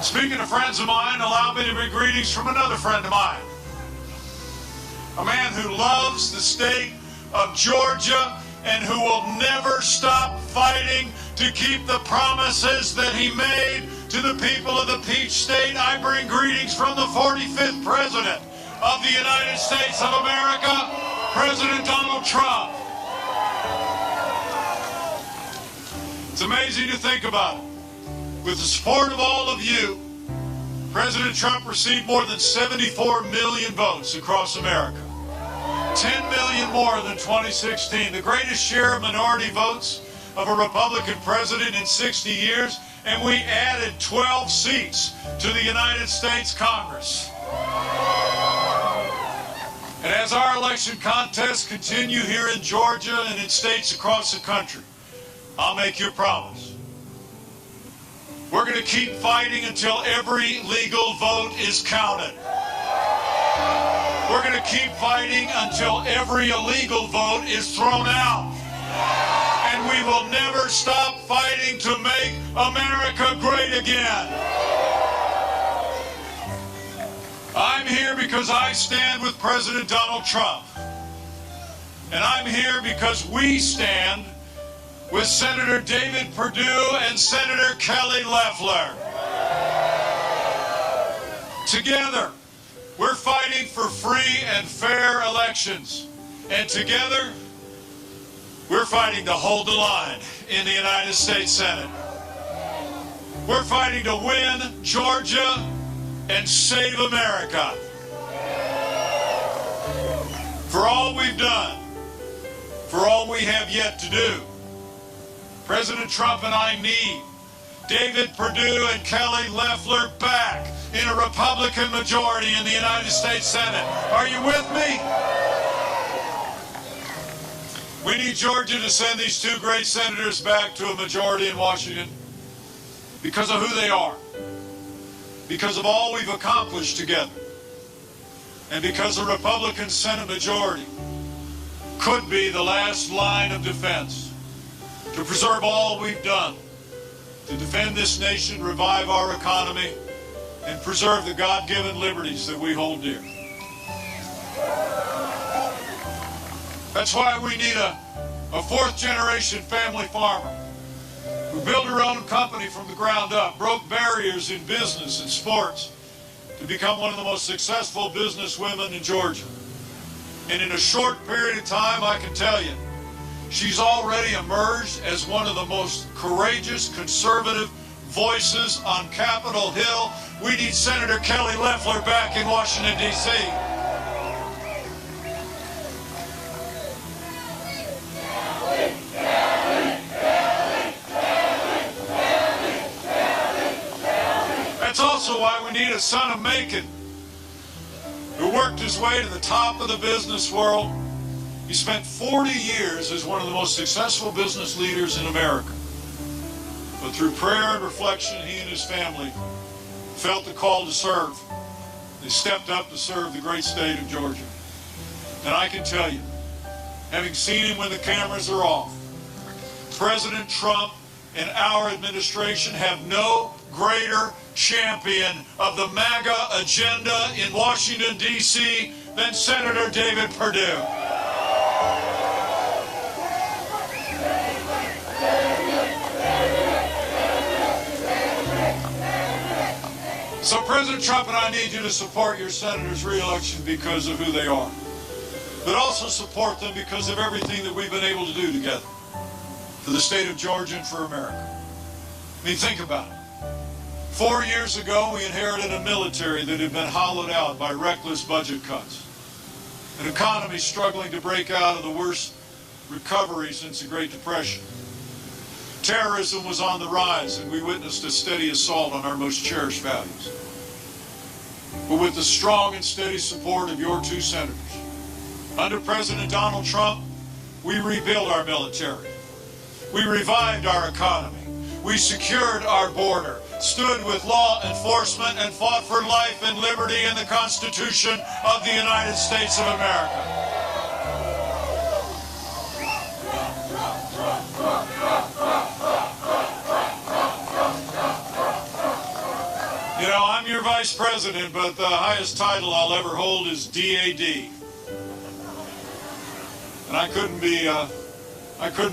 Speaking of friends of mine, allow me to bring greetings from another friend of mine. A man who loves the state of Georgia and who will never stop fighting to keep the promises that he made to the people of the Peach State. I bring greetings from the 45th President of the United States of America, President Donald Trump. It's amazing to think about it. With the support of all of you, President Trump received more than 74 million votes across America. 10 million more than 2016, the greatest share of minority votes of a Republican president in 60 years, and we added 12 seats to the United States Congress. And as our election contests continue here in Georgia and in states across the country, I'll make you a promise. We're going to keep fighting until every legal vote is counted. We're going to keep fighting until every illegal vote is thrown out. And we will never stop fighting to make America great again. I'm here because I stand with President Donald Trump. And I'm here because we stand with Senator David Perdue and Senator Kelly Loeffler. Together, we're fighting for free and fair elections. And together, we're fighting to hold the line in the United States Senate. We're fighting to win Georgia and save America. For all we've done, for all we have yet to do, President Trump and I need David Perdue and Kelly Loeffler back in a Republican majority in the United States Senate. Are you with me? We need Georgia to send these two great senators back to a majority in Washington because of who they are, because of all we've accomplished together, and because the Republican Senate majority could be the last line of defense to preserve all we've done, to defend this nation, revive our economy, and preserve the God-given liberties that we hold dear. That's why we need a fourth-generation family farmer who built her own company from the ground up, broke barriers in business and sports to become one of the most successful businesswomen in Georgia. And in a short period of time, I can tell you, she's already emerged as one of the most courageous conservative voices on Capitol Hill. We need Senator Kelly Loeffler back in Washington, D.C. That's also why we need a son of Macon who worked his way to the top of the business world. He spent 40 years as one of the most successful business leaders in America. But through prayer and reflection, he and his family felt the call to serve. They stepped up to serve the great state of Georgia. And I can tell you, having seen him when the cameras are off, President Trump and our administration have no greater champion of the MAGA agenda in Washington, D.C. than Senator David Perdue. So President Trump and I need you to support your senators' re-election because of who they are, but also support them because of everything that we've been able to do together for the state of Georgia and for America. I mean, think about it. 4 years ago, we inherited a military that had been hollowed out by reckless budget cuts, an economy struggling to break out of the worst recovery since the Great Depression. Terrorism was on the rise, and we witnessed a steady assault on our most cherished values. But with the strong and steady support of your two senators, under President Donald Trump, we rebuilt our military. We revived our economy. We secured our border, stood with law enforcement, and fought for life and liberty in the Constitution of the United States of America. I'm your vice president, but the highest title I'll ever hold is DAD. And I couldn't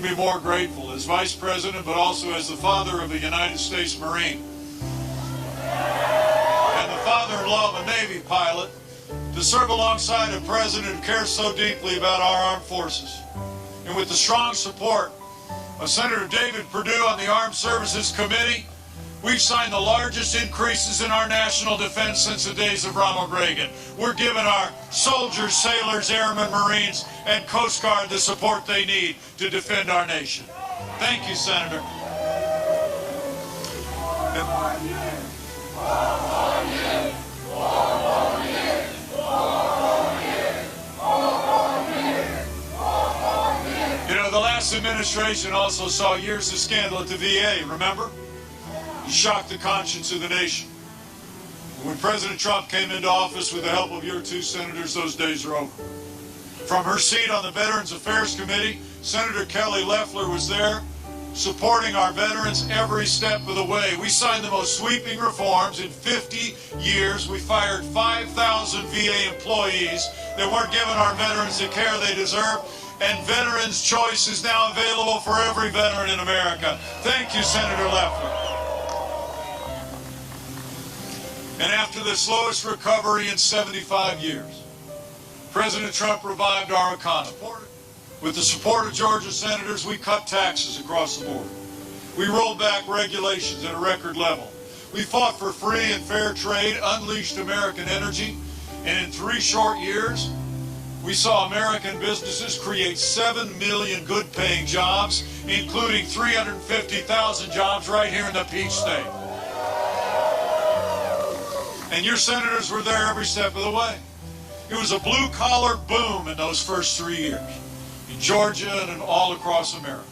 be more grateful as vice president, but also as the father of a United States Marine and the father-in-law of a Navy pilot, to serve alongside a president who cares so deeply about our armed forces. And with the strong support of Senator David Perdue on the Armed Services Committee, we've signed the largest increases in our national defense since the days of Ronald Reagan. We're giving our soldiers, sailors, airmen, Marines, and Coast Guard the support they need to defend our nation. Thank you, Senator. You know, the last administration also saw years of scandal at the VA, remember? You shocked the conscience of the nation. When President Trump came into office with the help of your two senators, those days are over. From her seat on the Veterans Affairs Committee, Senator Kelly Loeffler was there, supporting our veterans every step of the way. We signed the most sweeping reforms in 50 years. We fired 5,000 VA employees that weren't giving our veterans the care they deserve. And Veterans Choice is now available for every veteran in America. Thank you, Senator Loeffler. And after the slowest recovery in 75 years, President Trump revived our economy. With the support of Georgia senators, we cut taxes across the board. We rolled back regulations at a record level. We fought for free and fair trade, unleashed American energy, and in 3 short years, we saw American businesses create 7 million good-paying jobs, including 350,000 jobs right here in the Peach State. And your senators were there every step of the way. It was a blue-collar boom in those first 3 years, in Georgia and all across America.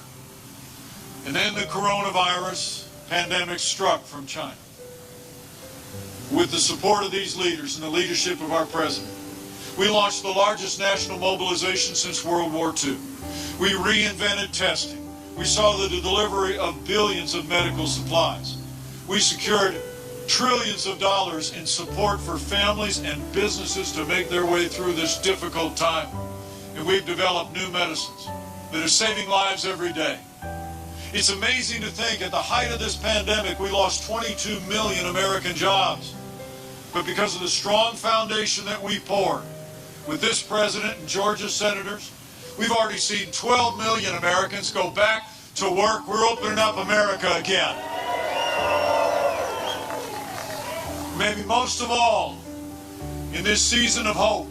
And then the coronavirus pandemic struck from China. With the support of these leaders and the leadership of our president, we launched the largest national mobilization since World War II. We reinvented testing. We saw the delivery of billions of medical supplies. We secured trillions of dollars in support for families and businesses to make their way through this difficult time. And we've developed new medicines that are saving lives every day. It's amazing to think at the height of this pandemic, we lost 22 million American jobs. But because of the strong foundation that we poured, with this president and Georgia senators, we've already seen 12 million Americans go back to work. We're opening up America again. Maybe most of all, in this season of hope,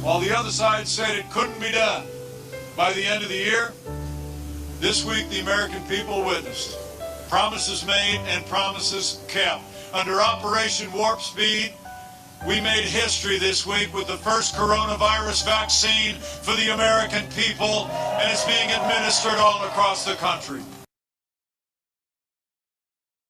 while the other side said it couldn't be done by the end of the year, this week the American people witnessed promises made and promises kept. Under Operation Warp Speed, we made history this week with the first coronavirus vaccine for the American people, and it's being administered all across the country.